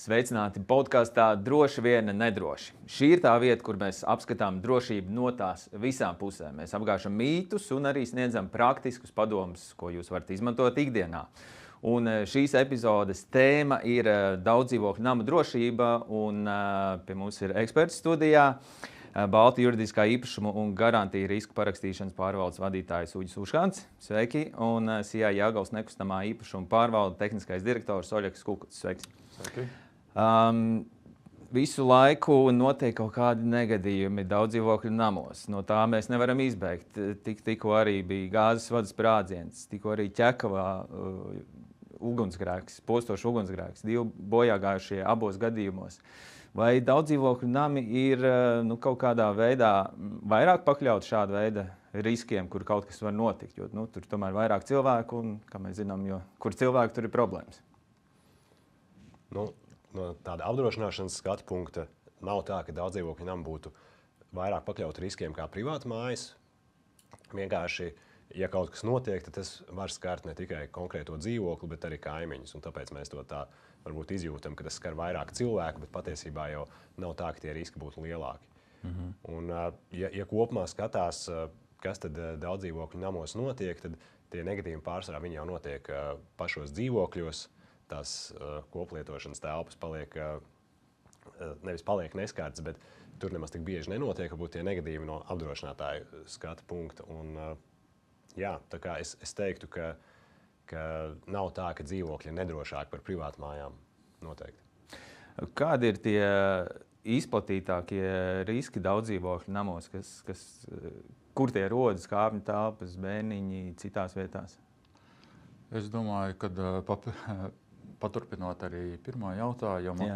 Sveicināti podkastā Droši vien nedroši. Šī ir tā vieta, kur mēs apskatām drošību no tās visām pusēm. Mēs apgāžam mītus un arī sniedzam praktiskus padomus, ko jūs varat izmantot ikdienā. Un šīs epizodes tēma ir daudzdzīvokļu nama drošība, un pie mums ir eksperts studijā Balta juridiskā īpašuma un garantija riska parakstīšanas pārvaldes vadītājs Uģis Uškants. Sveiki! Un SIA Jelgavas nekustamā īpašuma pārvalde tehniskais direktors Oļegs Kukuts. Sveiks! Sveiki! Visu laiku notiek kaut kādi negadījumi daudzdzīvokļu namos. No tā mēs nevaram izbeigt. Tikko arī bija gāzes vadas sprādziens, tikko arī Ķekavā ugunsgrēks, postošs ugunsgrēks, 2 bojāgājušie abos gadījumos. Vai daudzdzīvokļu nami ir kaut kādā veidā vairāk pakļauti šāda veida riskiem, kur kaut kas var notikt? Jo tur tomēr ir vairāk cilvēku un, kā mēs zinām, kur cilvēki tur ir problēmas. No tāda apdrošināšanas skatu punkta nav tā, ka daudzdzīvokļu nami būtu vairāk pakļauti riskiem kā privāta mājas. Vienkārši, ja kaut kas notiek, tad tas var skart ne tikai konkrēto dzīvokli, bet arī kaimiņus. Un tāpēc mēs to tā varbūt izjūtam, ka tas skar vairāk cilvēku, bet patiesībā jau nav tā, ka tie riski būtu lielāki. Un, ja kopumā skatās, kas tad daudzdzīvokļu namos notiek, tad tie negadījumi pārsvarā viņi jau notiek pašos dzīvokļos. Tās koplietošanas telpas nevis paliek neskartas, bet tur nemaz tik bieži nenotiek, varbūt tie negadījumi no apdrošinātāju skata punkta. Un, tā kā es teiktu, ka nav tā, ka dzīvokļi ir nedrošāki par privātmājām noteikti. Kādi ir tie izplatītākie riski daudzdzīvokļu namos, kur tie rodas, kāpņu telpas, bēniņi, citās vietās? Es domāju, ka paturpinot arī pirmo jautājumu,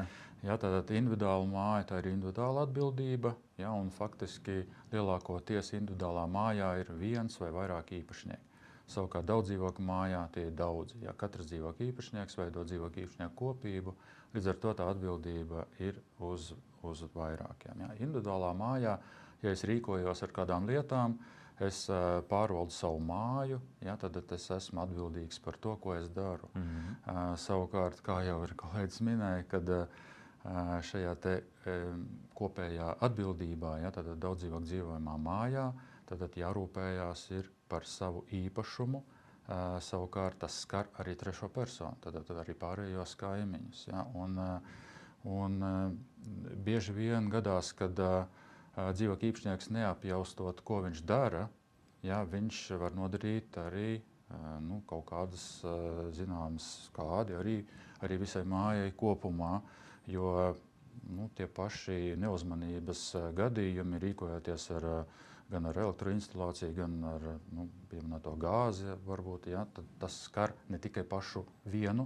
tātad individuāla māja, tā ir individuāla atbildība, un faktiski lielākoties individuālā mājā ir viens vai vairāk īpašnieki. Savukārt daudzdzīvokļu mājā tie ir daudzi. Katrs dzīvokļu īpašnieks veido dzīvokļu īpašnieku kopību, līdz ar to tā atbildība ir uz vairākiem. Individuālā mājā, ja es rīkojos ar kādām lietām, es pārvaldu savu māju, tad es esmu atbildīgs par to, ko es daru. Savukārt, kā jau ir kolēģis minēja, kad šajā te kopējā atbildībā, tad daudzdzīvokļu dzīvojamā mājā, tad jārūpējās ir par savu īpašumu. Savukārt tas skar arī trešo personu, tad arī pārējos kaimiņus. Un bieži vien gadās, kad dzīvokļu īpašnieks neapjaustot, ko viņš dara, viņš var nodarīt arī kaut kādas zināmas skādi arī visai mājai kopumā, jo tie paši neuzmanības gadījumi rīkojoties gan ar elektroinstalāciju, gan ar pieminēto gāzi, varbūt, tad tas skar ne tikai pašu vienu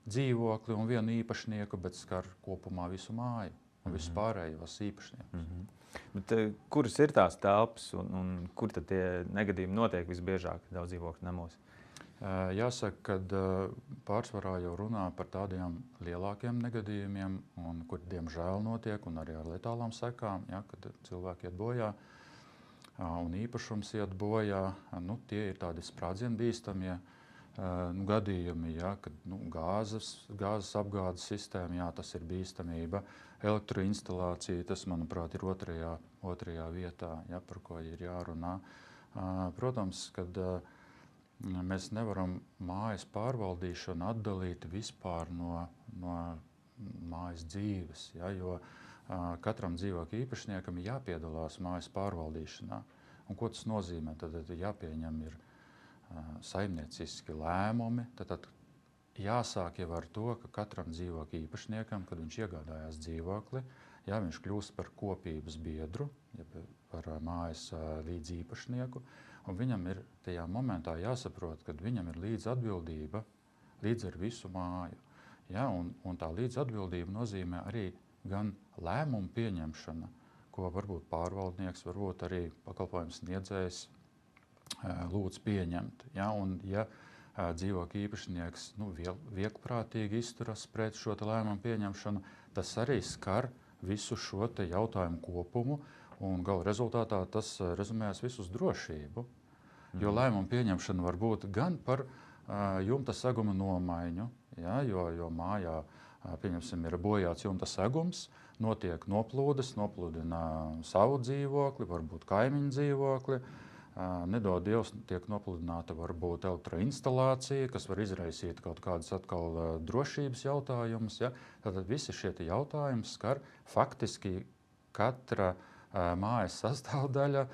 dzīvokli un vienu īpašnieku, bet skar kopumā visu māju un visus pārējos īpašniekus. Bet, kuras ir tās telpas un kur tad tie negadījumi notiek visbiežāk daudzdzīvokļu namos? Jāsaka, ka pārsvarā jau runā par tādiem lielākiem negadījumiem, kur diemžēl notiek un arī ar letālām sekām, kad cilvēki iet bojā un īpašums iet bojā. Tie ir tādi sprādzienu bīstamie gadījumi, kad gāzes apgādes sistēma, tas ir bīstamība. Elektroinstalācija, tas, manuprāt, ir otrajā vietā, par ko ir jārunā. Protams, kad mēs nevaram mājas pārvaldīšanu atdalīt vispār no mājas dzīves, jo katram dzīvokļu īpašniekam ir jāpiedalās mājas pārvaldīšanā. Un ko tas nozīmē? Tad jāpieņem ir saimnieciski lēmumi. Tad jāsāk jau ar to, ka katram dzīvokļu īpašniekam, kad viņš iegādājās dzīvokli, viņš kļūst par kopības biedru, par mājas līdziepašnieku, un viņam ir tajā momentā jāsaprot, ka viņam ir līdzatbildība līdz ar visu māju. Un tā līdzatbildība nozīmē arī gan lēmumu pieņemšana, ko varbūt pārvaldnieks, varbūt arī pakalpojums sniedzējs lūdz pieņemt. Un ja dzīvokļu īpašnieks vieglprātīgi izturas pret šo lēmumu pieņemšanu, tas arī skar visu šo jautājumu kopumu, un gala rezultātā tas rezumējas visu uz drošību. Jo lēmumu pieņemšana var būt gan par jumta seguma nomaiņu, jo mājā pieņemsim, ir bojāts jumta segums, notiek noplūdes, nopludina savu dzīvokli, varbūt kaimiņu dzīvokli. Nedod Dievs, tiek nopludināta varbūt elektroinstalācija, kas var izraisīt kaut kādus atkal drošības jautājumus. Ja? Tātad visi šie jautājumi skar faktiski katra mājas sastāvdaļa.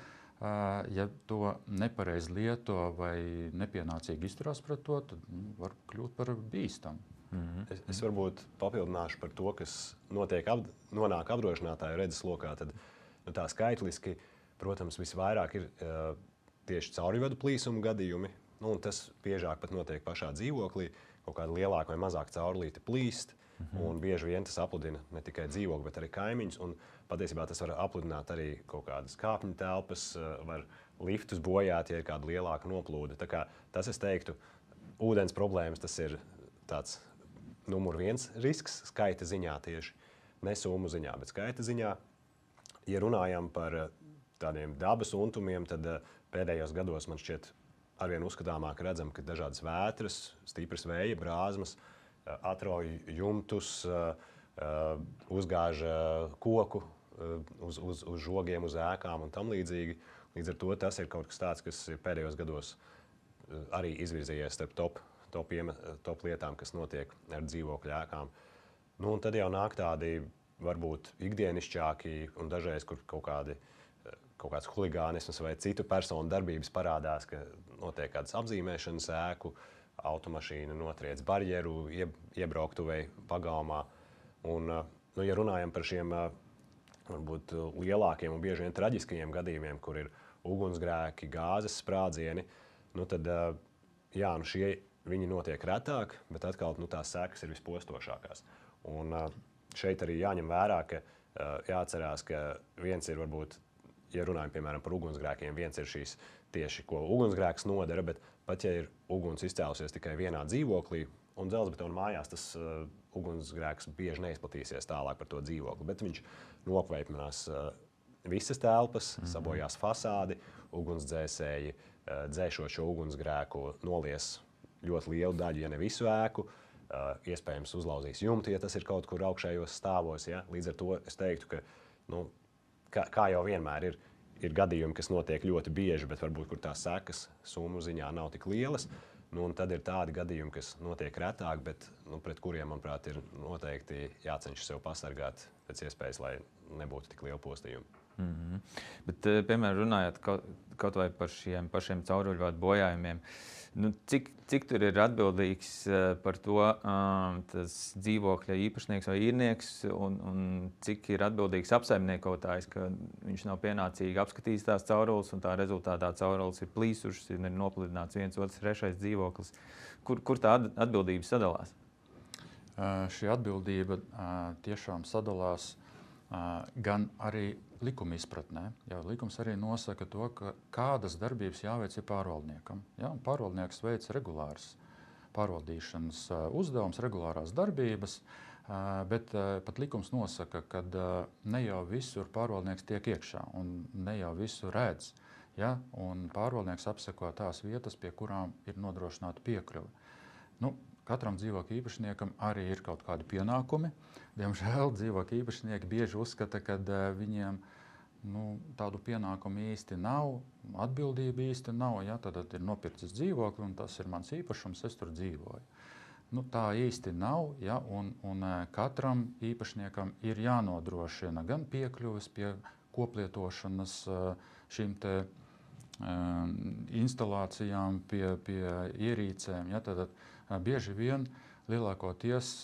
Ja to nepareizi lieto vai nepienācīgi izturās pret to, tad var kļūt par bīstamu. Es varbūt papildināšu par to, kas nonāk apdrošinātāju redzeslokā. Tad, tā skaitliski, protams, visvairāk ir tieši caurvadu plīsuma gadījumi. Tas biežāk pat notiek pašā dzīvoklī. Kaut kāda lielāka vai mazāka caurlīte plīst. Un bieži vien tas apludina ne tikai dzīvokli, bet arī kaimiņus. Un patiesībā tas var apludināt arī kaut kādas kāpņu telpas, var liftus bojāt, ja ir kāda lielāka noplūde. Tā kā tas, es teiktu, ūdens problēmas, tas ir tāds numur 1 risks skaita ziņā tieši. Ne summu ziņā, bet skaita ziņā. Ja runājam par tādiem dabas untumiem, tad pēdējos gados man šķiet arvien uzskatāmāk redzam, ka dažādas vētras, stipras vēja, brāzmas atrauj jumtus, uzgāž koku uz žogiem, uz ēkām un tam līdzīgi. Līdz ar to tas ir kaut kas tāds, kas ir pēdējos gados arī izvirzījies starp top lietām, kas notiek ar dzīvokļu ēkām. Un tad jau nāk tādi varbūt ikdienišķāki un dažreiz, kur kaut kāds huligānisms vai citu personu darbības parādās, ka notiek kādas apzīmēšanas ēku, automašīna notriec barjeru, iebrauktuvei pagalmā. Un, ja runājam par šiem varbūt lielākiem un bieži vien traģiskajiem gadījumiem, kur ir ugunsgrēki, gāzes sprādzieni, tad šie viņi notiek retāk, bet atkal tās sekas ir vispostošākās. Un šeit arī jāņem vērā, ka jāatcerās, ka viens ir varbūt, ja runājam piemēram par ugunsgrēkiem, viens ir šīs tieši, ko ugunsgrēks nodara, bet pat ja ir uguns izcēlusies tikai vienā dzīvoklī, un dzelzbetona mājās tas ugunsgrēks bieži neizplatīsies tālāk par to dzīvokli, bet viņš nokveipinās visas telpas, sabojās fasādi, ugunsdzēsēji, dzēšot šo ugunsgrēku, nolies ļoti lielu daļu, ja ne visu ēku, iespējams uzlauzīs jumtu, ja tas ir kaut kur augšējos stāvos. Ja? Līdz ar to es teiktu, ka kā jau vienmēr ir gadījumi, kas notiek ļoti bieži, bet varbūt kur tās sekas summu ziņā nav tik lielas. Un tad ir tādi gadījumi, kas notiek retāk, bet pret kuriem, manuprāt, ir noteikti jācenšas sev pasargāt pēc iespējas, lai nebūtu tik liela postījuma. Bet, piemēram, runājot kaut vai par šiem pašiem cauruļvadu bojājumiem, cik tur ir atbildīgs par to tas dzīvokļa īpašnieks vai īrnieks, un cik ir atbildīgs apsaimniekotājs, ka viņš nav pienācīgi apskatījis tās caurules, un tā rezultātā caurules ir plīsušas, ir nopludināts 1, 2, 3 dzīvoklis. Kur tā atbildība sadalās? Šī atbildība tiešām sadalās gan arī likuma izpratnē. Likums arī nosaka to, ka kādas darbības jāveic pārvaldniekam. Pārvaldnieks veic regulāras pārvaldīšanas uzdevums, regulārās darbības, bet pat likums nosaka, ka ne jau visur pārvaldnieks tiek iekšā un ne jau visu redz. Un pārvaldnieks apseko tās vietas, pie kurām ir nodrošināta piekļuve. Katram dzīvokļa īpašniekam arī ir kaut kādi pienākumi. Diemžēl dzīvokļa īpašnieki bieži uzskata, ka viņiem tādu pienākumu īsti nav, atbildība īsti nav. Tad ir nopircis dzīvokli un tas ir mans īpašums, es tur dzīvoju. Tā īsti nav, un katram īpašniekam ir jānodrošina gan piekļuves pie koplietošanas šīm te instalācijām, pie ierīcēm. Tad bieži vien lielākoties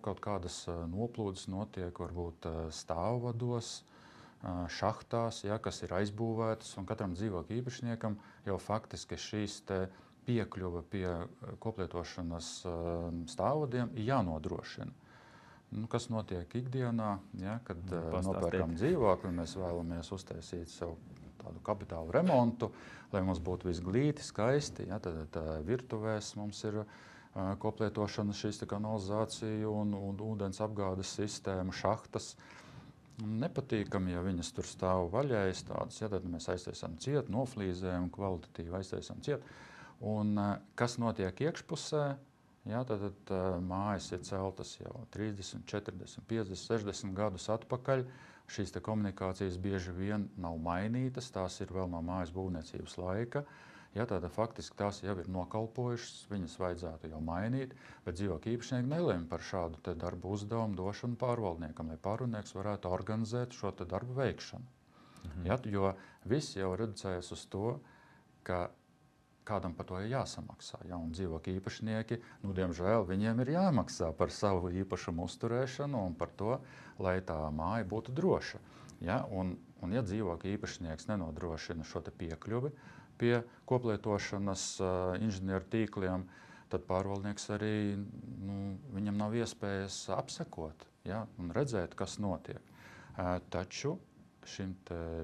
kaut kādas noplūdes notiek varbūt stāvvados, šahtās, kas ir aizbūvētas, un katram dzīvokļa īpašniekam jau faktiski šīs piekļuve pie koplietošanas stāvvadiem ir jānodrošina. Kas notiek ikdienā, kad nopērkam dzīvokli, mēs vēlamies uztaisīt sev tādu kapitālu remontu, lai mums būtu viss glīti, skaisti. Tad virtuvēs mums ir koplietošana, šīs kanalizācija un ūdens apgādes sistēma, šahtas. Nepatīkami, ja viņas tur stāv vaļējas tādas, tad mēs aiztaisām ciet, noflīzējam, kvalitatīvi aiztaisām ciet. Un kas notiek iekšpusē, Jā, tad mājas ir celtas jau 30, 40, 50, 60 gadus atpakaļ. Šīs komunikācijas bieži vien nav mainītas, tās ir vēl no mājas būvniecības laika. Jā, tāda faktiski tās jau ir nokalpojušas, viņas vajadzētu jau mainīt, bet dzīvokļu īpašnieki nelēma par šādu darbu uzdevumu došanu pārvaldniekam, lai pārvaldnieks varētu organizēt šo darbu veikšanu. Ja, jo visi jau reducējas uz to, ka kādam par to ir jāsamaksā. Ja, un dzīvokļu īpašnieki, diemžēl, viņiem ir jāmaksā par savu īpašumu uzturēšanu un par to, lai tā māja būtu droša. Ja, un ja dzīvokļu īpašnieks nenodrošina šo piekļuvi pie koplietošanas inženieru tīkliem, tad pārvaldnieks arī viņam nav iespējas apsekot, ja, un redzēt, kas notiek. Taču šim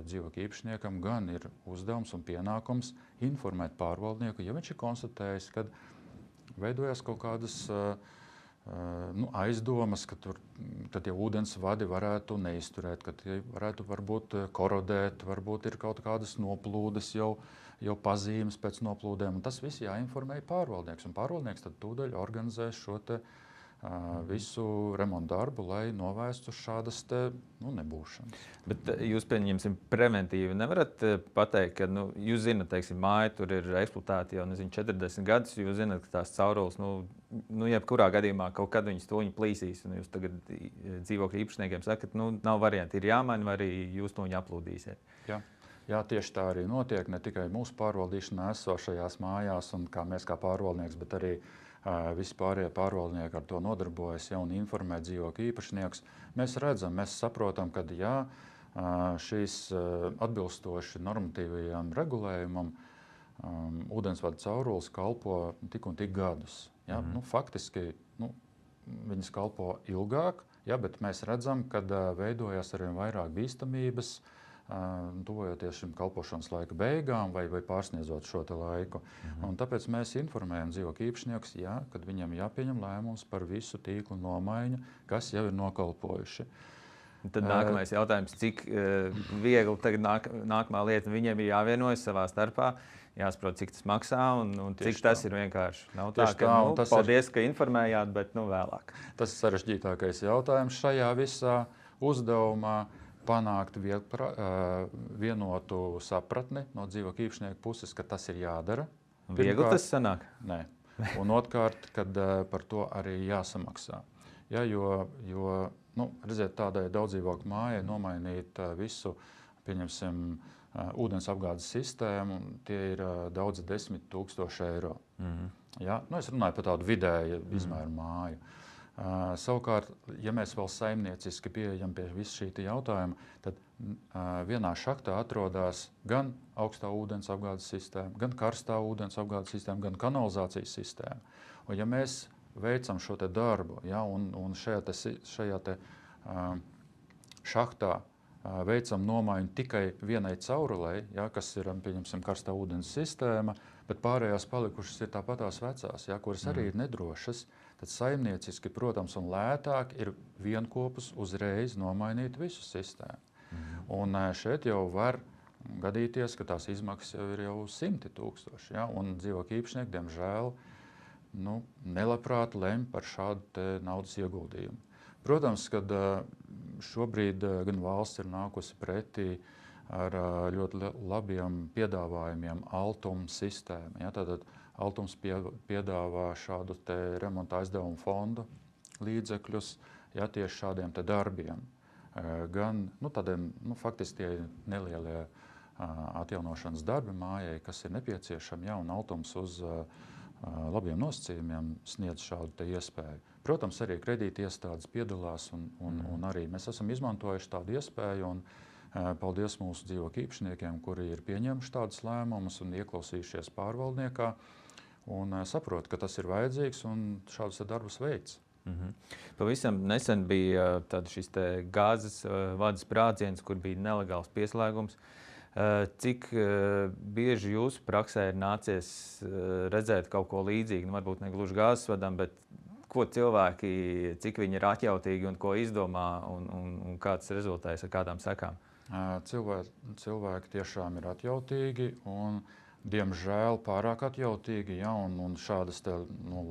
dzīvokļu īpašniekam gan ir uzdevums un pienākums informēt pārvaldnieku, ja viņš ir konstatējis, ka veidojas kaut kādas aizdomas, ka tur tie ūdens vadi varētu neizturēt, ka tie varētu varbūt korodēt, varbūt ir kaut kādas noplūdes jau pazīmes pēc noplūdēm. Un tas viss jāinformē pārvaldnieks, un pārvaldnieks tad tūdaļ organizē šo visu remontu darbu, lai novērstu šādas nebūšanas. Bet jūs, pieņemsim, preventīvi nevarat pateikt, ka jūs zināt, teiksim, māja tur ir eksploatēta jau 40 gadus, jūs zināt, ka tās caurules, jebkurā gadījumā kaut kad viņas toņi plīsīs, un jūs tagad dzīvokļu īpašniekiem sakat, nav varianti, ir jāmaina, vai arī jūs toņi aplūdīsiet. Jā, tieši tā arī notiek, ne tikai mūsu pārvaldīšanā esošajās mājās, un kā mēs kā pārvaldnieks, bet arī visi pārējie pārvaldnieki ar to nodarbojas, un informē dzīvokļu īpašniekus. Mēs redzam, mēs saprotam, ka šīs atbilstoši normatīvajam regulējumam ūdensvadu caurules kalpo tik un tik gadus. Ja? Faktiski viņas kalpo ilgāk, bet mēs redzam, ka veidojas arvien vairāk bīstamības, tuvojoties šim kalpošanas laika beigām vai pārsniedzot šo laiku. Un tāpēc mēs informējam dzīvokļu īpašniekus, kad viņam jāpieņem lēmums par visu tīklu nomaiņu, kas jau ir nokalpojuši. Tad nākamais jautājums, cik viegli tagad nākamā lieta, viņiem ir jāvienojas savā starpā, jāsaprot, cik tas maksā un cik tas ir vienkārši. Nav tā, ka paldies, ka informējāt, bet vēlāk. Tas ir sarežģītākais jautājums šajā visā uzdevumā. Panākt vienotu sapratni no dzīvokļu īpašnieku puses, ka tas ir jādara. Viegli tas sanāk? Nē. Un otrkārt, kad par to arī jāsamaksā. Ja, jo redziet, tādai daudzdzīvokļu mājai nomainīt visu, pieņemsim, ūdens apgādes sistēmu, tie ir daudzi 10 000 eiro. Ja? Es runāju par tādu vidēju izmēru māju. Savukārt, ja mēs vēl saimnieciski pieejam pie visu šī jautājuma, tad vienā šachtā atrodas gan augstā ūdens apgādes sistēma, gan karstā ūdens apgādes sistēma, gan kanalizācijas sistēma. Un ja mēs veicam šo darbu, un šajā šachtā veicam nomaiņu tikai vienai caurulei, kas ir, pieņemsim, karstā ūdens sistēma, bet pārējās palikušas ir tāpatās vecās, kuras arī ir nedrošas, tad saimnieciski, protams, un lētāk ir vienkopus uzreiz nomainīt visu sistēmu. Un šeit jau var gadīties, ka tās izmaksas jau ir 100 000, un dzīvokļu īpašnieki, diemžēl, nelabprāt lemj par šādu naudas ieguldījumu. Protams, kad šobrīd gan valsts ir nākusi pretī ar ļoti labiem piedāvājumiem Altuma sistēmu. Tātad Altums piedāvā šādu remonta aizdevumu fondu līdzekļus tieši šādiem darbiem. Gan tādiem, faktiski tie nelielie atjaunošanas darbi mājai, kas ir nepieciešami, un Altums uz labiem nosacījumiem sniedz šādu iespēju. Protams, arī kredīti iestādes piedalās, un arī mēs esam izmantojuši tādu iespēju. Paldies mūsu dzīvokļu īpašniekiem, kuri ir pieņēmuši tādus lēmumus un ieklausījušies pārvaldniekā un saprot, ka tas ir vajadzīgs un šādus darbus veids. Pavisam nesen bija šis gāzes vades brādziens, kur bija nelegāls pieslēgums. Cik bieži jūsu praksē ir nācies redzēt kaut ko līdzīgu, varbūt ne gluži gāzes vadam, bet ko cilvēki, cik viņi ir atjautīgi un ko izdomā un kāds rezultējas ar kādām sekām? Cilvēki tiešām ir atjautīgi, un diemžēl pārāk atjautīgi, ja, un šādas te,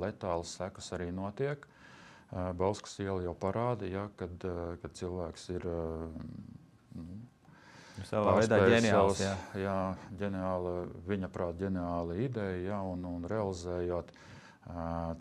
letālas sekas arī notiek. Bauskas iela jau parāda, ja, kad cilvēks ir savā veidā ģeniāls. Viņa prāt ģeniāla ideja, ja, un realizējot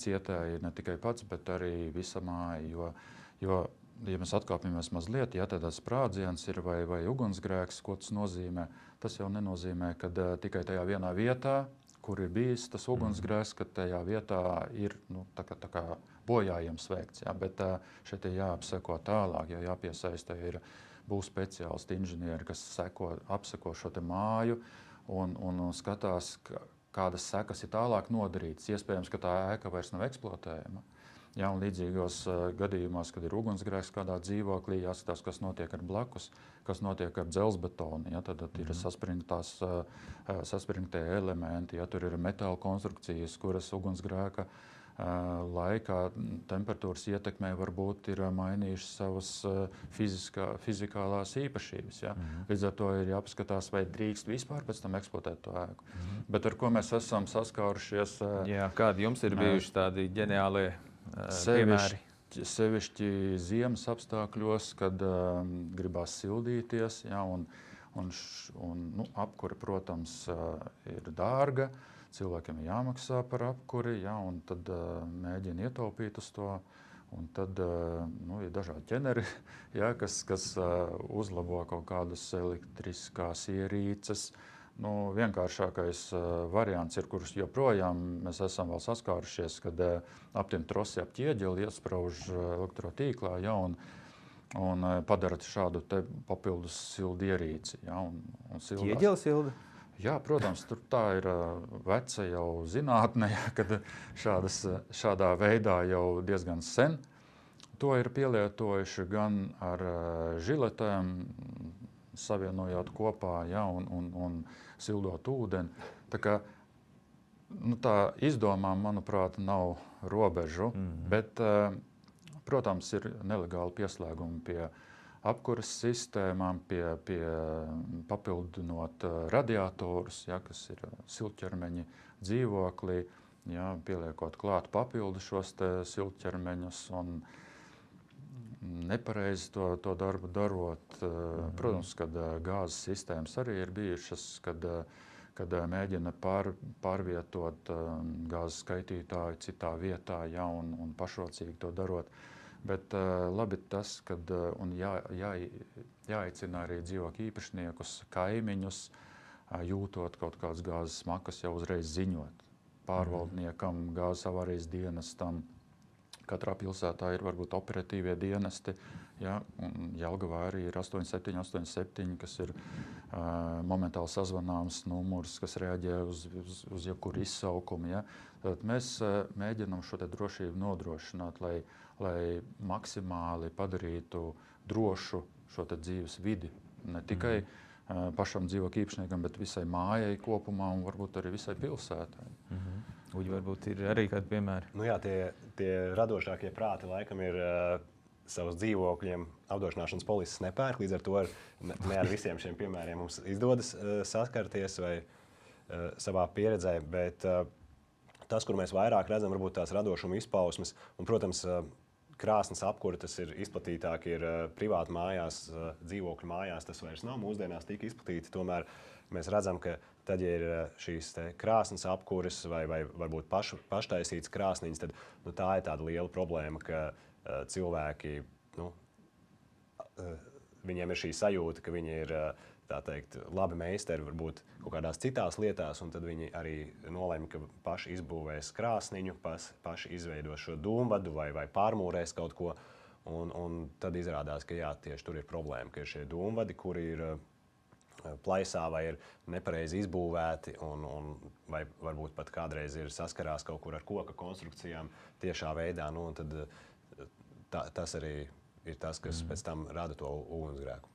cietēji ne tikai pats, bet arī visa māja. Jo ja mēs atkāpjamies mazliet, ja tāds sprādziens ir vai ugunsgrēks, ko tas nozīmē, tas jau nenozīmē, ka tikai tajā vienā vietā, kur ir bijis tas ugunsgrēks, ka tajā vietā ir tā kā bojājums veikts. Ja? Bet šeit ir jāapseko tālāk, ja jāpiesaista būs speciālisti inženieri, kas apseko šo te māju un skatās, kādas sekas ir tālāk nodarītas. Iespējams, ka tā ēka vairs nav eksploatējama. Ja, un līdzīgos gadījumos, kad ir ugunsgrēks kādā dzīvoklī, jāskatās, kas notiek ar blakus, kas notiek ar dzelzbetonu. Ja, tad ir saspringtie elementi, ja tur ir metāla konstrukcijas, kuras ugunsgrēka laikā temperatūras ietekmē varbūt ir mainījušas savas fizikālās īpašības. Ja. Līdz ar to ir jāpaskatās, vai drīkst vispār pēc tam eksploatēt to ēku. Bet ar ko mēs esam saskārušies? Kādi jums ir bijuši tādi ģeniālie piemēri? Sevišķi ziemas apstākļos, kad gribās sildīties, ja, un apkure, protams, ir dārga. Cilvēkiem ir jāmaksā par apkuri, ja, un tad mēģina ietaupīt uz to. Un tad ir dažādi ķeneri, ja, kas uzlabo kaut kādas elektriskās ierīces. Vienkāršākais variants ir, kurus joprojām mēs esam vēl saskārušies, kad aptiem trosi ap ķieģeli iesprauž elektrotīklā, ja, un padara šādu te papildus sildu ierīci. Ja, Ķieģeli silda? Jā, protams, tā ir veca jau zinātne, ja, kad šādā veidā jau diezgan sen to ir pielietojuši gan ar žiletēm, savienojot kopā, ja, un sildot ūdeni. Tā kā tā izdomām, manuprāt, nav robežu, bet, protams, ir nelegāli pieslēgumi pie apkuras sistēmām, pie papildinot radiatorus, ja, kas ir siltķermeņi dzīvoklī, ja, pieliekot klāt papildu šos siltķermeņus un nepareizi to darbu darot. Protams, kad gāzes sistēmas arī ir bijušas, kad mēģina pārvietot gāzes skaitītāju citā vietā, ja, un pašrocīgi to darot. Bet labi tas, kad jāaicina arī dzīvokļu īpašniekus, kaimiņus, jūtot kaut kādas gāzes smakas, jau uzreiz ziņot pārvaldniekam, gāzes avārijas dienestam. Katrā pilsētā ir varbūt operatīvie dienesti, ja, un Jelgavā arī ir 8787, kas ir momentāli sazvanāms numurs, kas reaģē uz jebkuru izsaukumu. Ja. Tad mēs mēģinām šo te drošību nodrošināt, lai maksimāli padarītu drošu šo te dzīves vidi. Ne tikai pašam dzīvokļu īpašniekam, bet visai mājai kopumā un varbūt arī visai pilsētai. Uģi, varbūt ir arī kādi piemēri? Tie radošākie prāti laikam ir savus dzīvokļiem apdrošināšanas polises nepērk, līdz ar to ne ar visiem šiem piemēriem mums izdodas saskarties vai savā pieredzē, bet tas, kur mēs vairāk redzam, varbūt tās radošuma izpausmes, un, protams, krāsnes apkure, tas ir izplatītāk, ir privāti mājās, dzīvokļu mājās, tas vairs nav mūsdienās tik izplatīti, tomēr mēs redzam, ka tad, ja ir šīs krāsnes apkures vai varbūt paštaisītas krāsniņas, tad tā ir tāda liela problēma, ka cilvēki, viņiem ir šī sajūta, ka viņi ir, tā teikt, labi meistari varbūt kaut kādās citās lietās, un tad viņi arī nolēma, ka paši izbūvēs krāsniņu, paši izveidos šo dūmvadu vai pārmūrēs kaut ko, un tad izrādās, ka jā, tieši tur ir problēma, ka ir šie dūmvadi, kuri ir plaisā vai ir nepareizi izbūvēti, vai varbūt pat kādreiz ir saskarās kaut kur ar koka konstrukcijām tiešā veidā, un tad tas arī ir tas, kas pēc tam rada to ugunsgrēku.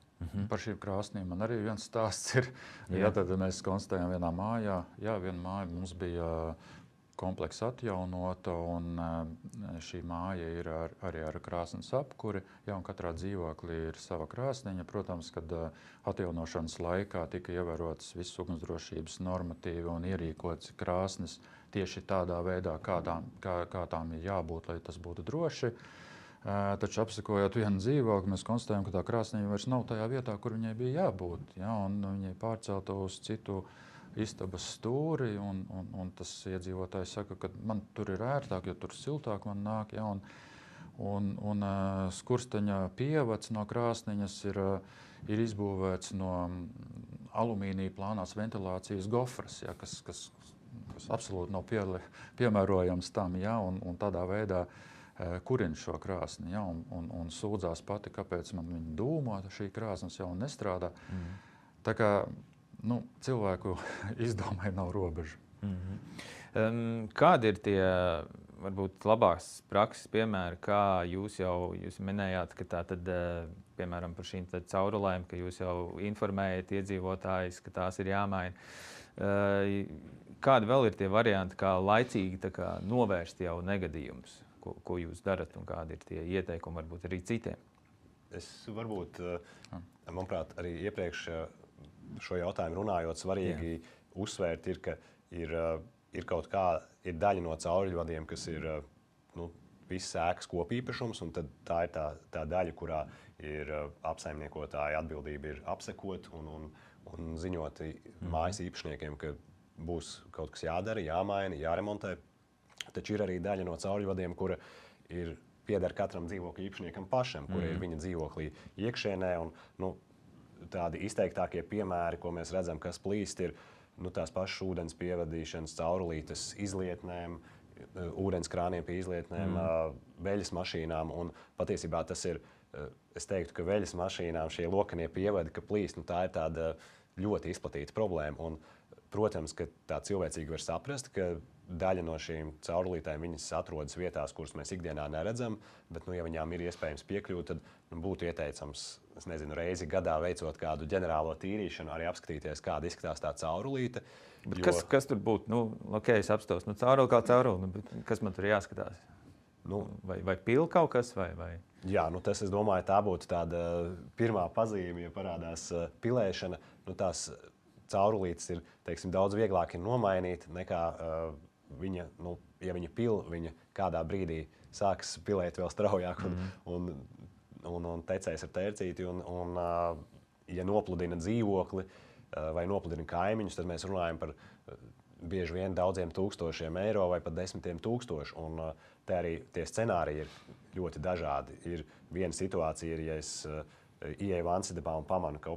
Par šīm krāsnīm man arī viens stāsts ir. Ja, tad mēs konstatējām vienā mājā, viena māja mums bija kompleksa atjaunota, un šī māja ir arī ar krāsnes apkuri. Jā, un katrā dzīvoklī ir sava krāsniņa. Protams, kad atjaunošanas laikā tika ievērotas visas ugunsdrošības normatīvi un ierīkotas krāsnes tieši tādā veidā, kā tām ir jābūt, lai tas būtu droši. Taču apsekojot vienu dzīvokli, mēs konstatējam, ka tā krāsniņa vairs nav tajā vietā, kur viņai bija jābūt. Ja, un viņai pārcelta uz citu istabas stūri, un tas iedzīvotājs saka, ka man tur ir ērtāk, jo tur siltāk man nāk. Ja, un skursteņa pievads no krāsniņas ir izbūvēts no alumīnija plānās ventilācijas gofras, ja, kas absolūti nav piemērojams tam, ja, un tādā veidā kurina šo krāsni, ja, un sūdzās pati, kāpēc man viņa dūmo, šī krāsnes jau nestrādā. Tā kā cilvēku izdomai nav robežu. Kādi ir tie varbūt labās prakses piemēri, kā jūs minējāt, ka tā tad, piemēram, par šīm caurulēm, ka jūs jau informējat iedzīvotājus, ka tās ir jāmaina. Kādi vēl ir tie varianti, kā laicīgi novērst jau negadījumus? Ko jūs darat un kādi ir tie ieteikumi varbūt arī citiem? Es varbūt, manuprāt, arī iepriekš šo jautājumu runājot, svarīgi uzsvērt ir, ka ir kaut kā, ir daļa no cauruļvadiem, kas ir visas ēkas kopīpašums, un tad tā ir tā daļa, kurā ir apsaimniekotāja atbildība ir apsekot un ziņot mājas īpašniekiem, ka būs kaut kas jādara, jāmaina, jāremontē. Taču ir arī daļa no cauruļvadiem, kura pieder katram dzīvokļu īpašniekam pašam, kura ir viņa dzīvoklī iekšienē. Un, tādi izteiktākie piemēri, ko mēs redzam, kas plīst, ir tās pašas ūdens pievadīšanas caurulītes izlietnēm, ūdenskrāniem pie izlietnēm, veļas mašīnām. Un patiesībā tas ir, es teiktu, ka veļas mašīnām šie lokanie pievadi, ka plīst, tā ir tāda ļoti izplatīta problēma. Un, protams, ka tā cilvēcīgi var saprast, ka daļa no šīm caurulītēm viņas atrodas vietās, kuras mēs ikdienā neredzam, bet, ja viņām ir iespējams piekļūt, tad būtu ieteicams, es nezinu, reizi gadā veicot kādu ģenerālo tīrīšanu, arī apskatīties, kāda izskatās tā caurulīte. Kas tur būtu? Es apstos, cauruli kā cauruli, kas man tur jāskatās? Vai pil kaut kas? Vai? Jā, tas, es domāju, tā būtu tāda pirmā pazīme, ja parādās pilēšana. Tās caurulītes ir, teiksim, daudz vieglāk nomainīt nekā viņa, ja viņa pil, viņa kādā brīdī sāks pilēt vēl straujāk un tecēs ar tērcīti. Ja nopludina dzīvokli vai nopludina kaimiņus, tad mēs runājam par bieži vien daudziem tūkstošiem eiro vai pat 10 000. Un te arī tie scenāriji ir ļoti dažādi. Ir viena situācija, ja es ieeju vansidabā un pamanu, ka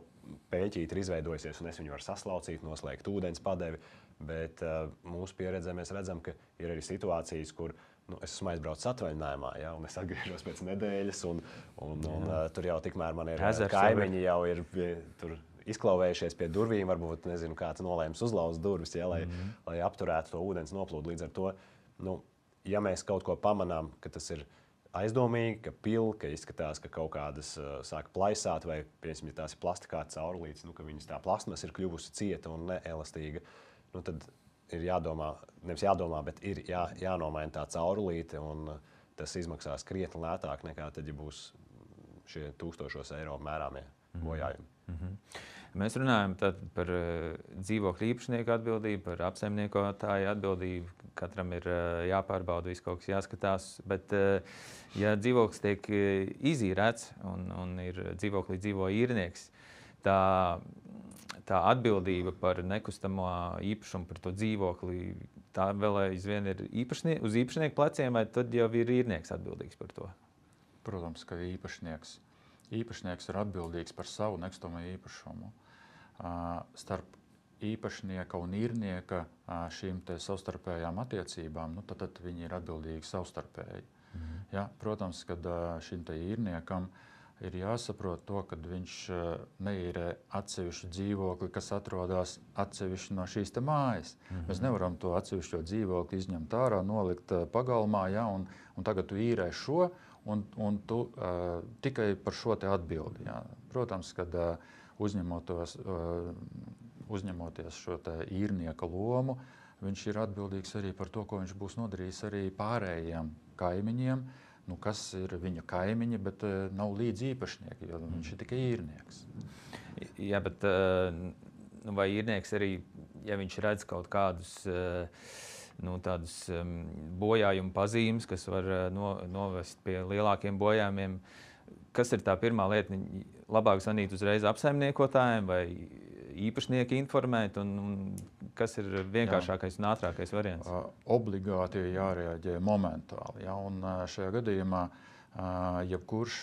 pēķīte ir izveidojusies un es viņu varu saslaucīt, noslēgt ūdens padevi, bet mūsu pieredzē mēs redzam, ka ir arī situācijas, kur es esmu aizbraucis atvaļinājumā, ja, un es atgriežos pēc nedēļas, un tur jau tikmēr man ir kaimiņi jau ir tur izklauvējušies pie durvīm, varbūt, nezinu, kāds nolēms uzlauzt durvis, ja, lai apturētu to ūdens noplūdu. Līdz ar to, ja mēs kaut ko pamanām, ka tas ir aizdomīgi, ka pil, ka izskatās, ka kaut kādas sāk plaisāt, vai, piemēram, ja tās ir plastikāta caurulītes, ka viņas tā plasmas ir kļuvusi cieta un neelastīga, tad ir jādomā, nevis jādomā, bet ir jānomaina tā caurulīte, un tas izmaksās krietni lētāk nekā tad, ja būs šie 1000 eiro mērāmie bojājumi. Mēs runājam par dzīvokļu īpašnieku atbildību, par apsaimniekotāju atbildību. Katram ir jāpārbauda, viss kaut kas jāskatās. Bet, ja dzīvoklis tiek izīrēts un ir dzīvoklī dzīvo īrnieks, tā atbildība par nekustamo īpašumu, par to dzīvokli, tā vēl aizvien ir uz īpašnieku pleciem, vai tad jau ir īrnieks atbildīgs par to? Protams, ka īpašnieks ir atbildīgs par savu nekustamo īpašumu. Starp īpašnieka un īrnieka šīm savstarpējām attiecībām, tad viņi ir atbildīgi savstarpēji. Ja, protams, kad šim īrniekam ir jāsaprot to, ka viņš neīrē atsevišķu dzīvokli, kas atrodas atsevišķi no šīs mājas. Mēs nevaram to atsevišķo dzīvokli izņemt ārā, nolikt pagalmā, ja, un tagad tu īrē šo, un tu tikai par šo te atbildi. Ja. Protams, kad uzņemoties šo te īrnieka lomu, viņš ir atbildīgs arī par to, ko viņš būs nodarījis arī pārējiem kaimiņiem, kas ir viņa kaimiņi, bet nav līdz īpašnieki, jo viņš ir tikai īrnieks. Jā, bet vai īrnieks arī, ja viņš redz kaut kādus tādus bojājumu pazīmes, kas var novest pie lielākiem bojājumiem, kas ir tā pirmā lieta? Labāk zvanīt uzreiz apsaimniekotājiem vai īpašnieki informēt, un kas ir vienkāršākais un ātrākais variants? Obligāti jārēģē momentāli. Ja? Un šajā gadījumā jebkurš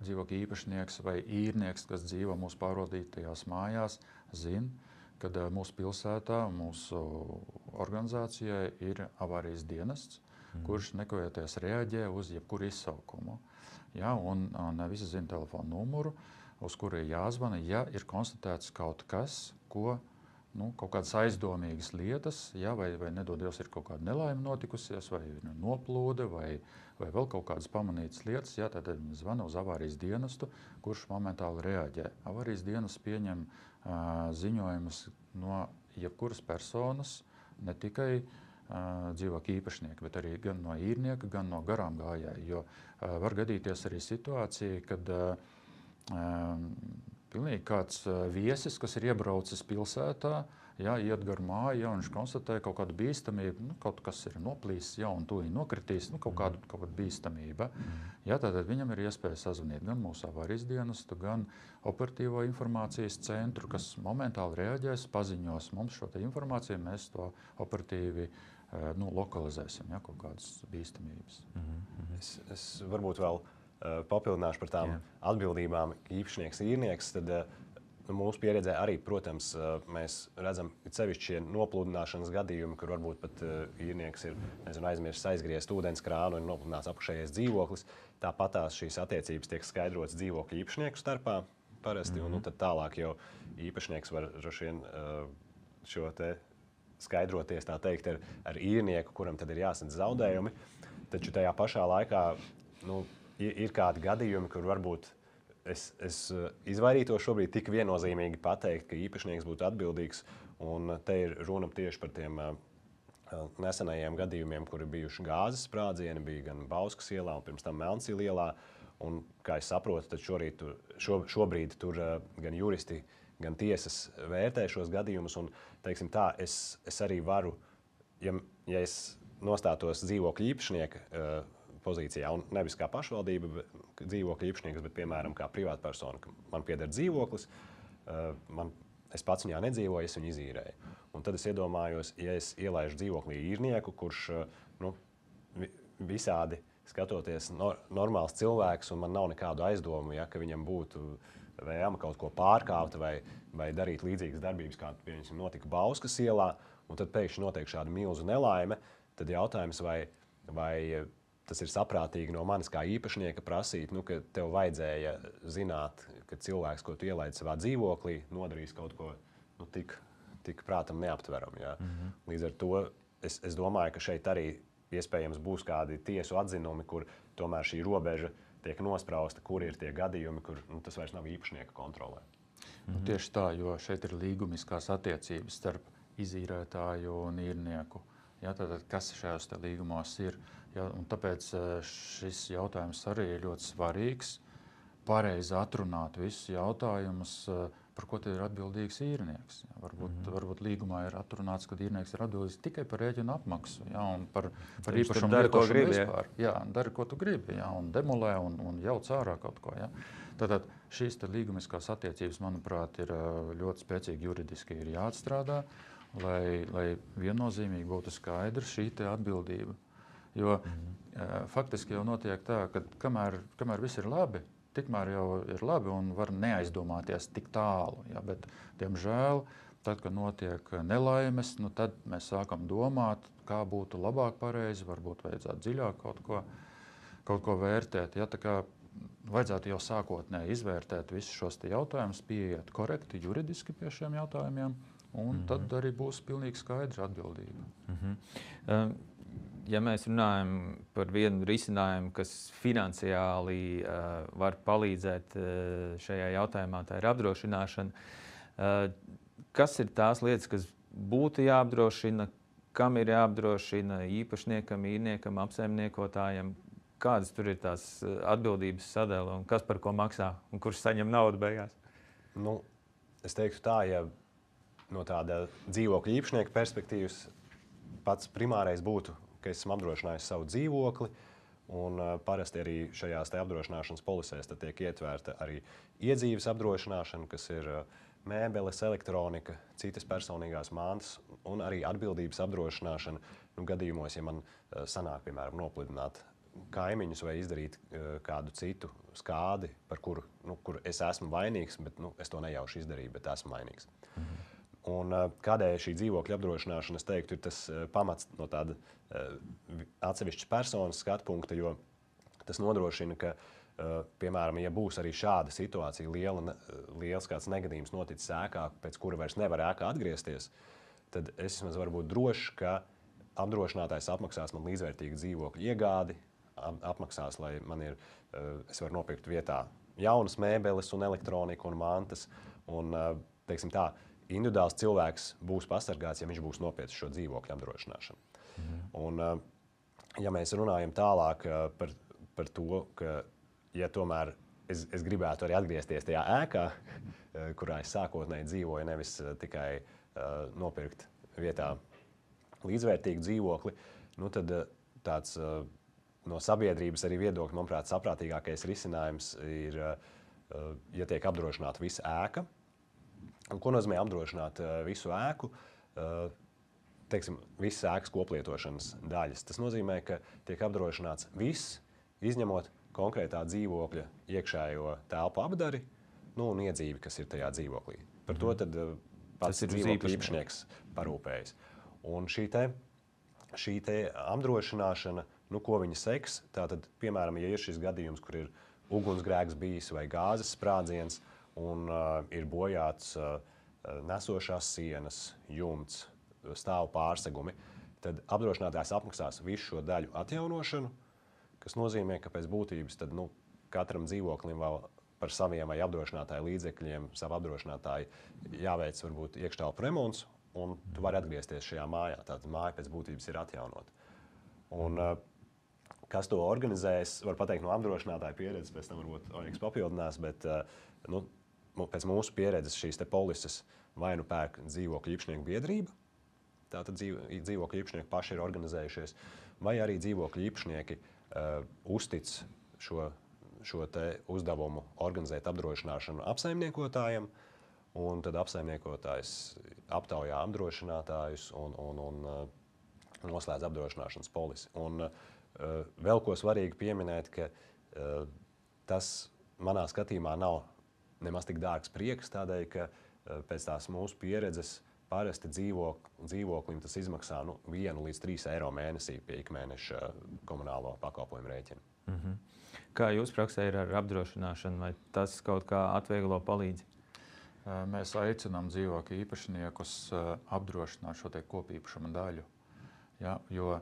dzīvokļa īpašnieks vai īrnieks, kas dzīvo mūsu pārvaldītajās mājās, zina, kad mūsu pilsētā, mūsu organizācijai ir avārijas dienests, kurš nekavēties reaģē uz jebkuru izsaukumu. Ja, un ne visi zina telefonu numuru, uz kuru ir jāzvana, ja ir konstatēts kaut kas, kaut kādas aizdomīgas lietas, ja, vai nedod Dievs ir kaut kāda nelaime notikusies, vai noplūde, vai vēl kaut kādas pamanītas lietas, ja, tad zvana uz avārijas dienestu, kurš momentāli reaģē. Avārijas dienests pieņem ziņojumus no jebkuras personas, ne tikai dzīvokļa īpašnieki, bet arī gan no īrnieka, gan no garām gājēji. Jo var gadīties arī situācija, kad pilnīgi kāds viesis, kas ir iebraucis pilsētā, iet gar māju, un viņš konstatē kaut kādu bīstamību, kaut kas ir noplīsis, un tūlīt nokritīs, kaut kāda bīstamība. Tātad viņam ir iespēja sazvanīt gan mūsu avārijas dienestu, gan operatīvo informācijas centru, kas momentāli reaģēs, paziņos mums šo informāciju, mēs to operatīvi lokalizēsim, kaut kādas bīstamības. Es varbūt vēl papildināšu par tām atbildībām, ka īpašnieks, īrnieks, tad mūsu pieredzē arī, protams, mēs redzam sevišķi šie nopludināšanas gadījumi, kur varbūt pat īrnieks ir aizmirsis aizgriezt ūdenskrānu un nopludināts apakšējais dzīvoklis. Tāpatās šīs attiecības tiek skaidrotas dzīvokļu īpašnieku starpā parasti, un tad tālāk jau īpašnieks var droši vien šo te skaidroties, tā teikt, ar īrnieku, kuram tad ir jāsadz zaudējumi. Taču tajā pašā laikā ir kādi gadījumi, kur varbūt es izvairītos šobrīd tik viennozīmīgi pateikt, ka īpašnieks būtu atbildīgs. Un te ir runa tieši par tiem nesenajiem gadījumiem, kuri bijuši gāzes sprādzieni, bija gan Bauskas ielā un pirms tam Melnsīla ielā. Un, kā es saprotu, tad šobrīd tur gan juristi, gan tiesas vērtē šos gadījumus. Un, teiksim tā, es arī varu, ja es nostātos dzīvokļa īpašnieka pozīcijā, un nevis kā pašvaldība dzīvokļa īpašnieks, bet, piemēram, kā privātpersona, ka man pieder dzīvoklis, es pats viņā nedzīvoju, es viņu izīrēju. Un tad es iedomājos, ja es ielaižu dzīvoklī īrnieku, kurš visādi skatoties normāls cilvēks, un man nav nekādu aizdomu, ka viņam būtu vēlme kaut ko pārkāpt vai darīt līdzīgas darbības, kā notika Bauskas ielā, un tad pēkšņi notiek šāda milzu nelaime, tad jautājums, vai tas ir saprātīgi no manis kā īpašnieka prasīt, ka tev vajadzēja zināt, ka cilvēks, ko tu ielaidi savā dzīvoklī, nodarīs kaut ko tik prātam neaptveram. Ja? Līdz ar to es domāju, ka šeit arī iespējams būs kādi tiesu atzinumi, kur tomēr šī robeža tiek nosprausta, kur ir tie gadījumi, kur tas vairs nav īpašnieka kontrolē. Tieši tā, jo šeit ir līgumiskās attiecības starp izīrētāju un īrnieku. Tātad, kas šajos līgumos ir? Un tāpēc šis jautājums arī ir ļoti svarīgs. Pareizi atrunāt visus jautājumus, par ko tad ir atbildīgs īrnieks. Varbūt līgumā ir atrunāts, ka īrnieks ir atbildīgs tikai par rēķinu apmaksu, un par īpašumu lietošanu vispār. Dari, ko tu gribi, un demolē un jauc ārā kaut ko. Tātad šīs līgumiskās attiecības, manuprāt, ir ļoti spēcīgi juridiski ir jāatstrādā, lai viennozīmīgi būtu skaidra šī atbildība. Jo faktiski jau notiek tā, ka kamēr viss ir labi, tikmēr jau ir labi un var neaizdomāties tik tālu. Bet, diemžēl, tad, kad notiek nelaimes, tad mēs sākam domāt, kā būtu labāk pareizi, varbūt vajadzētu dziļāk kaut ko vērtēt. Tā kā vajadzētu jau sākotnēji izvērtēt visus šos jautājumus, pieiet korekti juridiski pie šiem jautājumiem, un tad arī būs pilnīgi skaidra atbildība. Ja mēs runājam par vienu risinājumu, kas finansiāli var palīdzēt šajā jautājumā, tā ir apdrošināšana, kas ir tās lietas, kas būtu jāapdrošina, kam ir jāapdrošina īpašniekam, īrniekam, apsaimniekotājiem? Kādas tur ir tās atbildības sadala un kas par ko maksā un kurš saņem naudu beigās? Nu, es teiktu tā, ja no tāda dzīvokļa īpašnieka perspektīvas pats primārais būtu, ka esmu apdrošinājis savu dzīvokli, un parasti arī šajās apdrošināšanas polisēs tiek ietverta arī iedzīves apdrošināšana, kas ir mēbeles, elektronika, citas personīgās mantas un arī atbildības apdrošināšana gadījumos, ja man sanāk, piemēram, nopludināt kaimiņus vai izdarīt kādu citu skādi, par kuru kur es esmu vainīgs, bet es to nejauši izdarīju, bet esmu vainīgs. Un kādēļ šī dzīvokļa apdrošināšana, es teiktu, ir tas pamats no tāda atsevišķas personas skatu punkta, jo tas nodrošina, ka, piemēram, ja būs arī šāda situācija, liels kāds negadījums noticis ēkā, pēc kura vairs nevar ēkā atgriezties, tad es vismaz varu būt drošs, ka apdrošinātājs apmaksās man līdzvērtīgu dzīvokļu iegādi, apmaksās, lai es varu nopirkt vietā jaunas mēbeles un elektroniku un mantas. Un, teiksim tā, individuāls cilvēks būs pasargāts, ja viņš būs nopircis šo dzīvokļu apdrošināšanu. Un, ja mēs runājam tālāk par to, ka, ja tomēr es gribētu arī atgriezties tajā ēkā, kurā es sākotnēji dzīvoju, nevis tikai nopirkt vietā līdzvērtīgu dzīvokli, tad tāds no sabiedrības arī viedokļa, manuprāt, saprātīgākais risinājums ir, ja tiek apdrošināta visa ēka. Un ko nozīmē apdrošināt visu ēku? Teiksim, visas ēkas koplietošanas daļas. Tas nozīmē, ka tiek apdrošināts viss, izņemot konkrētā dzīvokļa iekšējo telpu apdari, un iedzīvi, kas ir tajā dzīvoklī. Par to tad pats dzīvokļa īpašnieks parūpējas. Un šī te apdrošināšana, ko viņa seks, tātad, piemēram, ja ir šis gadījums, kur ir ugunsgrēks bijis vai gāzes sprādziens un ir bojāts nesošās sienas, jumts, stāvu pārsegumi, tad apdrošinātājs apmaksās visu šo daļu atjaunošanu, kas nozīmē, ka pēc būtības tad, katram dzīvoklim vēl par saviem vai apdrošinātāju līdzekļiem, savu apdrošinātāju jāveic varbūt iekštelpu remonts, un tu vari atgriezties šajā mājā. Tātad māja pēc būtības ir atjaunota. Un kas to organizēs, var pateikt no apdrošinātāja pieredzes, pēc tam varbūt Oļegs papildinās, bet pēc mūsu pieredzes šīs te polises vai nu pērk dzīvokļu īpašnieku biedrība, tātad dzīvokļu īpašnieki paši ir organizējušies, vai arī dzīvokļu īpašnieki uztic šo te uzdevumu organizēt apdrošināšanu apsaimniekotājiem, un tad apsaimniekotājs aptaujā apdrošinātājus un noslēdz apdrošināšanas polisi. Un vēl ko svarīgi pieminēt, ka tas manā skatījumā nav nemaz tik dārgs prieks, tādēļ, ka pēc tās mūsu pieredzes parasti dzīvoklim tas izmaksā 1 līdz 3 eiro mēnesī pie ikmēneša komunālo pakalpojumu rēķina. Kā jūs praksē ir ar apdrošināšanu, vai tas kaut kā atvieglo palīdzi? Mēs aicinām dzīvokļu īpašniekus apdrošināt šo te kopīpašuma daļu. Ja, jo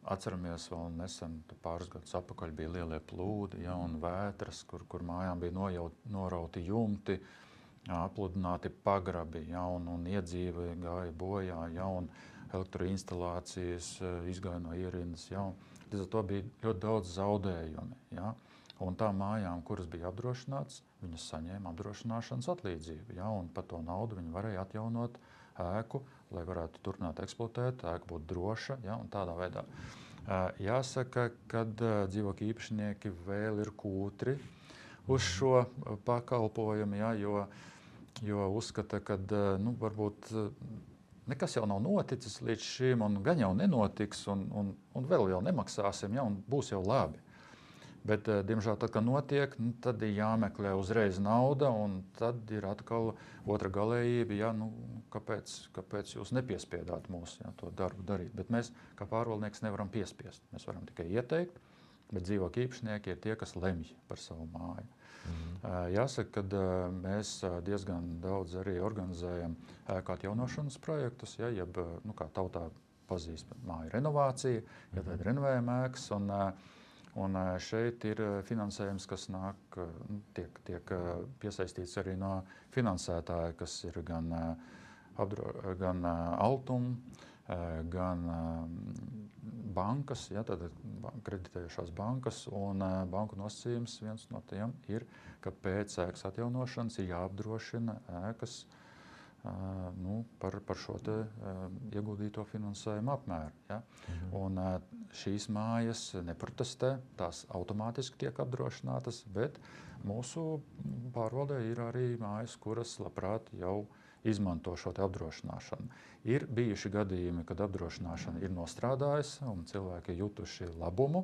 atceramies, vēl nesen pāris gadus atpakaļ bija lielie plūdi, ja, un vētras, kur mājām bija norauti jumti, apludināti pagrabi, ja, un iedzīve gāja bojā, ja, un elektroinstalācijas izgāja no ierindas. Ja, līdz ar to bija ļoti daudz zaudējumi. Ja, un tām mājām, kuras bija apdrošināts, viņas saņēma apdrošināšanas atlīdzību. Ja, un par to naudu viņi varēja atjaunot ēku, lai varētu turpināt eksploatēt, ēka būtu droša, ja, un tādā veidā. Jāsaka, ka dzīvokļu īpašnieki vēl ir kūtri uz šo pakalpojumu, ja, jo uzskata, ka varbūt nekas jau nav noticis līdz šim, un gan jau nenotiks, un vēl jau nemaksāsim, ja, un būs jau labi. Bet, diemžēl, tad, kad notiek, tad ir jāmeklē uzreiz nauda, un tad ir atkal otra galējība, ja, kāpēc jūs nepiespiedāt mūs, ja, to darbu darīt. Bet mēs, kā pārvaldnieks, nevaram piespiest. Mēs varam tikai ieteikt, bet dzīvokļu īpašnieki ir tie, kas lemj par savu māju. Jāsaka, ka mēs diezgan daudz arī organizējam ēku atjaunošanas projektus, ja, jeb, kā tautā pazīst māju renovācija, ja tad renovējam ēkas, un šeit ir finansējums, kas tiek piesaistīts arī no finansētāja, kas ir gan gan Altum, gan bankas, ja, tad kreditējušās bankas, un banku nosacījums viens no tiem ir, ka pēc ēkas atjaunošanas ir jāapdrošina ēkas par šo te ieguldīto finansējumu apmēru. Ja? Un šīs mājas neprotestē, tās automātiski tiek apdrošinātas, bet mūsu pārvaldē ir arī mājas, kuras labprāt jau izmanto šo te apdrošināšanu. Ir bijuši gadījumi, kad apdrošināšana ir nostrādājusi un cilvēki ir jutuši labumu,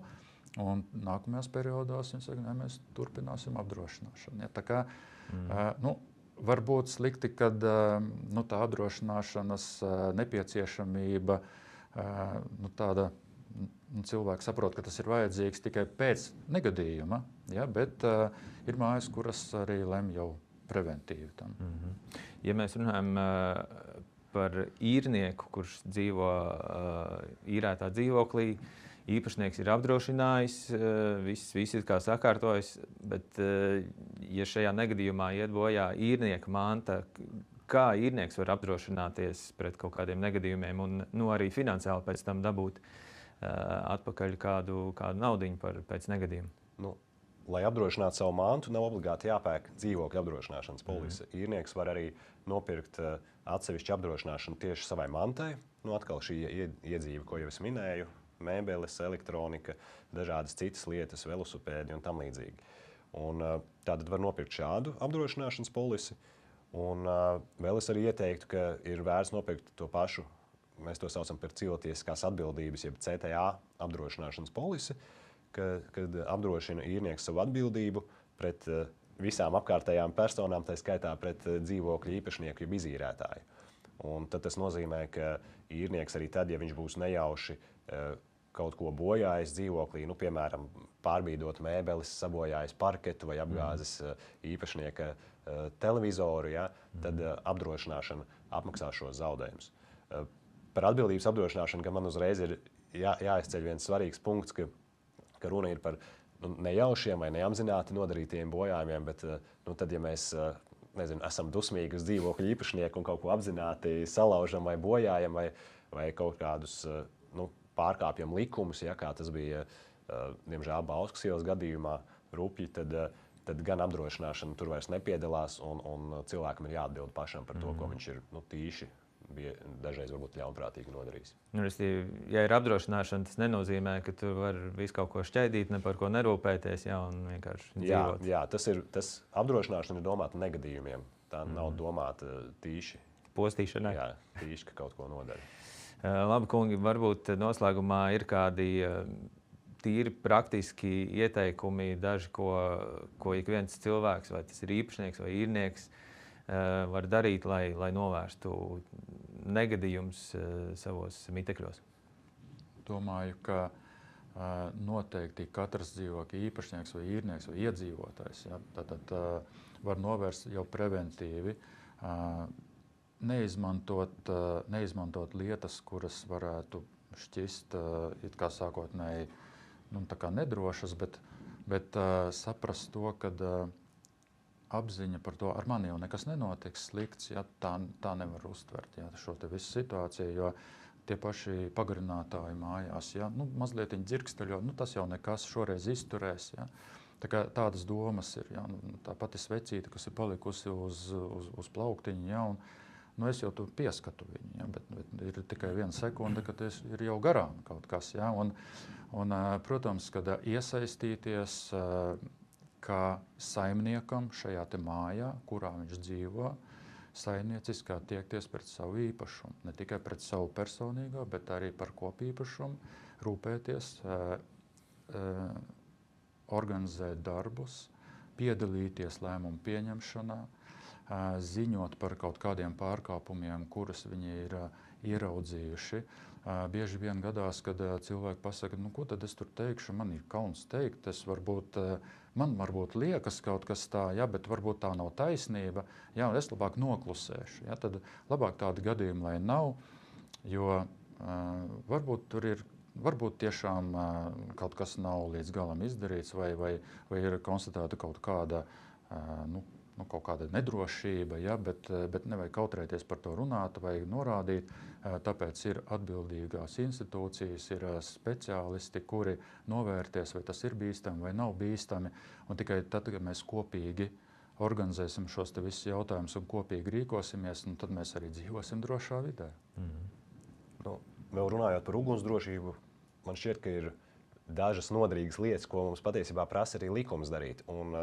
un nākamajās periodās viņi saka, ne, mēs turpināsim apdrošināšanu. Ja? Tā kā, varbūt slikti, kad tā apdrošināšanas nepieciešamība, tāda cilvēks saprot, ka tas ir vajadzīgs tikai pēc negadījuma, ja, bet ir mājas, kuras arī lemj jau preventīvi tam. Ja mēs runājam par īrnieku, kurš dzīvo īrētā dzīvoklī, īpašnieks ir apdrošinājis, viss ir kā sakārtojis, bet ja šajā negadījumā iet bojā īrnieka manta, kā īrnieks var apdrošināties pret kaut kādiem negadījumiem un arī finansiāli pēc tam dabūt atpakaļ kādu naudiņu pēc negadījuma? Lai apdrošinātu savu mantu, nav obligāti jāpērk dzīvokļa apdrošināšanas polise. Īrnieks var arī nopirkt atsevišķu apdrošināšanu tieši savai mantai. Atkal šī iedzīve, ko jau es minēju, mēbeles, elektronika, dažādas citas lietas, velosipēdi un tam līdzīgi. Tātad var nopirkt šādu apdrošināšanas polisi. Un vēl es arī ieteiktu, ka ir vērts nopirkt to pašu, mēs to saucam par cilvēktiesiskās atbildības, jeb CTA apdrošināšanas polisi, kad apdrošina īrnieks savu atbildību pret visām apkārtējām personām, tā skaitā pret dzīvokļu īpašnieku, jeb izīrētāju. Un tad tas nozīmē, ka īrnieks arī tad, ja viņš būs nejauši kaut ko bojājis dzīvoklī, piemēram, pārbīdot mēbeles, sabojājis parketu vai apgāzis īpašnieka televizoru, ja, tad apdrošināšana apmaksā šos zaudējumus. Par atbildības apdrošināšanu, ka man uzreiz ir jāizceļ viens svarīgs punkts, ka runa ir par nejaušiem vai neapzināti nodarītiem bojājumiem, bet tad, ja mēs esam dusmīgi uz dzīvokļu īpašnieku un kaut ko apzināti salaužam vai bojājam vai kaut kādus pārkāpjam likumus, ja, kā tas bija, diemžēl, Bauskas ielas gadījumā, rupji, tad gan apdrošināšana tur vairs nepiedalās un cilvēkam ir jāatbild pašam par to, ko viņš ir tīši bija dažreiz varbūt ļaunprātīgi nodarījis. Ja ir apdrošināšana, tas nenozīmē, ka tu vari visu kaut ko šķaidīt, ne par ko nerūpēties, ja, un vienkārši dzīvot. Jā, tas apdrošināšana ir domāta negadījumiem. Tā nav domāta tīši. Postīšanai? Jā, tīši, ka kaut ko nodara. Labi, kungi, varbūt noslēgumā ir kādi tīri praktiski ieteikumi, daži, ko ik viens cilvēks, vai tas ir īpašnieks vai īrnieks, var darīt, lai novērstu negadījumus savos mitekļos? Domāju, ka noteikti katrs dzīvokļa īpašnieks vai īrnieks vai iedzīvotājs, ja, tad var novērst jau preventīvi, neizmantot lietas, kuras varētu šķist it kā sākotnēji tā kā nedrošas, bet saprast to, ka apziņa par to, ar mani jau nekas nenotiks slikts, ja, tā nevar uztvert, ja, šo te visu situāciju, jo tie paši pagarinātāji mājās, ja, mazliet dzirksteļo, tas jau nekas šoreiz izturēs, ja. Tādas domas ir, ja, tā pati svecīte, kas ir palikusi uz plauktiņa, ja, un es jau tur pieskatu viņu, ja, bet ir tikai 1 sekunde, kad ir jau garām kaut kas, ja, un protams, kad iesaistīties kā saimniekam šajā te mājā, kurā viņš dzīvo, saimnieciski attiekties pret savu īpašumu. Ne tikai pret savu personīgo, bet arī par kopīpašumu, rūpēties, organizēt darbus, piedalīties lēmumu pieņemšanā, ziņot par kaut kādiem pārkāpumiem, kurus viņi ir ieraudzījuši. Bieži vien gadās, kad cilvēki pasaka, ko tad es tur teikšu, man ir kauns teikt, man varbūt liekas kaut kas tā, ja, bet varbūt tā nav taisnība, ja, es labāk noklusēšu. Ja, tad labāk tādi gadījumi, lai nav, jo varbūt tiešām kaut kas nav līdz galam izdarīts vai ir konstatēta kaut kāda kaut kāda nedrošība, ja, bet nevajag kautrēties par to runāt, vajag norādīt. Tāpēc ir atbildīgās institūcijas, ir speciālisti, kuri novērties, vai tas ir bīstami vai nav bīstami. Un tikai tad, kad mēs kopīgi organizēsim šos te visus jautājumus un kopīgi rīkosimies, tad mēs arī dzīvosim drošā vidē. Nu, vēl runājot par ugunsdrošību, man šķiet, ka ir dažas noderīgas lietas, ko mums patiesībā prasa arī likums darīt. Un,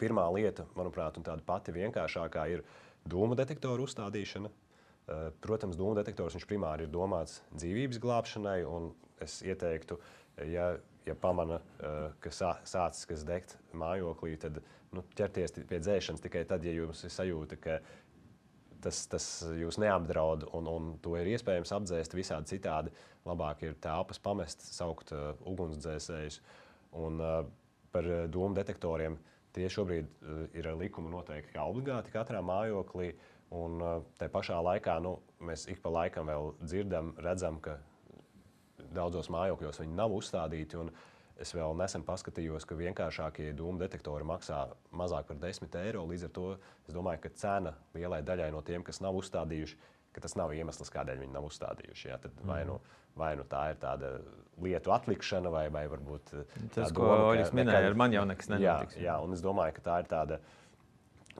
pirmā lieta, manuprāt, un tāda pati vienkāršākā, ir dūmu detektoru uzstādīšana. Protams, dūmu detektors viņš primāri ir domāts dzīvības glābšanai, un es ieteiktu, ja pamana, ka sācis kas degt mājoklī, tad ķerties pie dzēšanas tikai tad, ja jums ir sajūta, ka tas jūs neapdraud un to ir iespējams apdzēst visādi citādi. Labāk ir telpas pamest, saukt ugunsdzēsējus. Un par dūmu detektoriem tie šobrīd ir likuma noteikti kā obligāti katrā mājoklī. Un tai pašā laikā mēs ik pa laikam vēl dzirdam, redzam, ka daudzos mājokļos viņi nav uzstādīti. Un es vēl nesen paskatījos, ka vienkāršākie dūmu detektori maksā mazāk par 10 eiro. Līdz ar to es domāju, ka cena lielai daļai no tiem, kas nav uzstādījuši, ka tas nav iemesls, kādēļ viņi nav uzstādījuši. Ja? Tad vai nu tā ir tāda lietu atlikšana, vai varbūt tas, ko Oļis minēja, ar man jau nekas nenotiks. Jā, un es domāju, ka tā ir tāda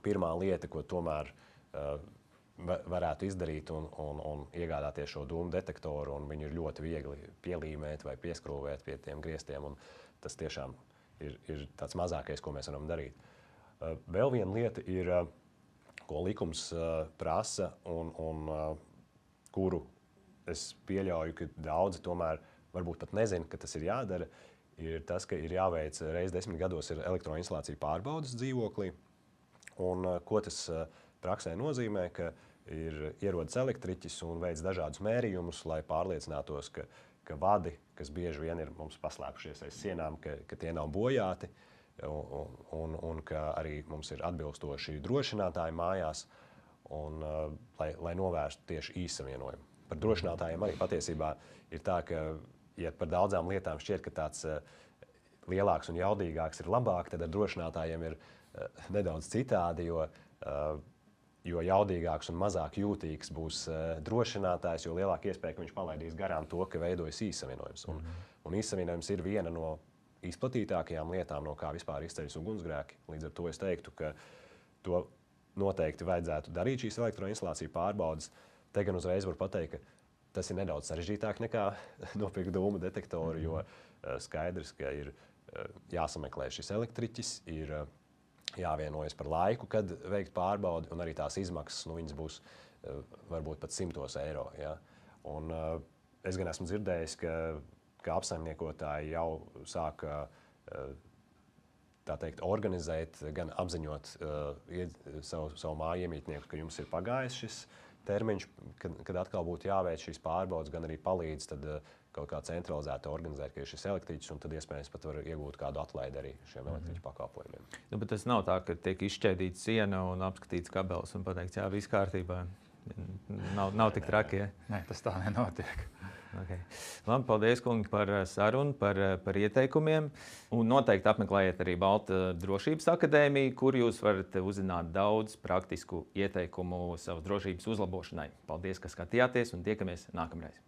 pirmā lieta, ko tomēr varētu izdarīt un iegādāties šo dūmu detektoru, un viņu ir ļoti viegli pielīmēt vai pieskrūvēt pie tiem griestiem, un tas tiešām ir tāds mazākais, ko mēs varam darīt. Vēl viena lieta ir, ko likums prasa un kuru es pieļauju, ka daudzi tomēr varbūt pat nezina, ka tas ir jādara, ir tas, ka ir jāveic reiz 10 gados ir elektroinstalācija pārbaudas dzīvoklī. Un ko tas praksē nozīmē, ka ir ierodas elektriķis un veic dažādus mērījumus, lai pārliecinātos, ka vadi, kas bieži vien ir mums paslēpušies aiz sienām, ka tie nav bojāti un ka arī mums ir atbilstoši drošinātāji mājās, un, lai novērstu tieši īssavienojumu. Par drošinātājiem arī patiesībā ir tā, ka ja par daudzām lietām šķiet, ka tāds lielāks un jaudīgāks ir labāk, tad ar drošinātājiem ir nedaudz citādi, jo jaudīgāks un mazāk jūtīgs būs drošinātājs, jo lielāka iespēja, ka viņš palaidīs garām to, ka veidojas īssavienojums. Un īssavienojums ir viena no izplatītākajām lietām, no kā vispār izceļas ugunsgrēki. Līdz ar to es teiktu, ka to noteikti vajadzētu darīt šīs elektroinstalāciju pārbaudas. Te gan uzreiz var pateikt, ka tas ir nedaudz sarežģītāk nekā nopirkt dūmu detektoru, jo skaidrs, ka ir jāsameklē šis elektriķis, ir jāvienojas par laiku, kad veikt pārbaudi, un arī tās izmaksas, viņas būs varbūt pat 100 eiro. Ja? Un es gan esmu dzirdējis, ka apsaimniekotāji jau sāk tā teikt, organizēt, gan apziņot savu māju iemītnieku, ka jums ir pagājis šis termiņš, kad atkal būtu jāveic šīs pārbaudas, gan arī palīdz tad kaut kā centralizēti organizēt, ka ir šis elektriķis, un tad iespējams pat var iegūt kādu atlaidi arī šiem elektriķu pakalpojumiem. Bet tas nav tā, ka tiek izšķēdīta siena un apskatīts kabelis un pateikts, jā, viss kārtībā. Nav tik traki, ja? Nē, tas tā nenotiek. Okay. Labi, paldies, kungi, par sarunu, par ieteikumiem. Un noteikti apmeklējiet arī Balta drošības akadēmiju, kur jūs varat uzzināt daudz praktisku ieteikumu savas drošības uzlabošanai. Paldies, ka skatījāties, un tiekamies nākamreiz.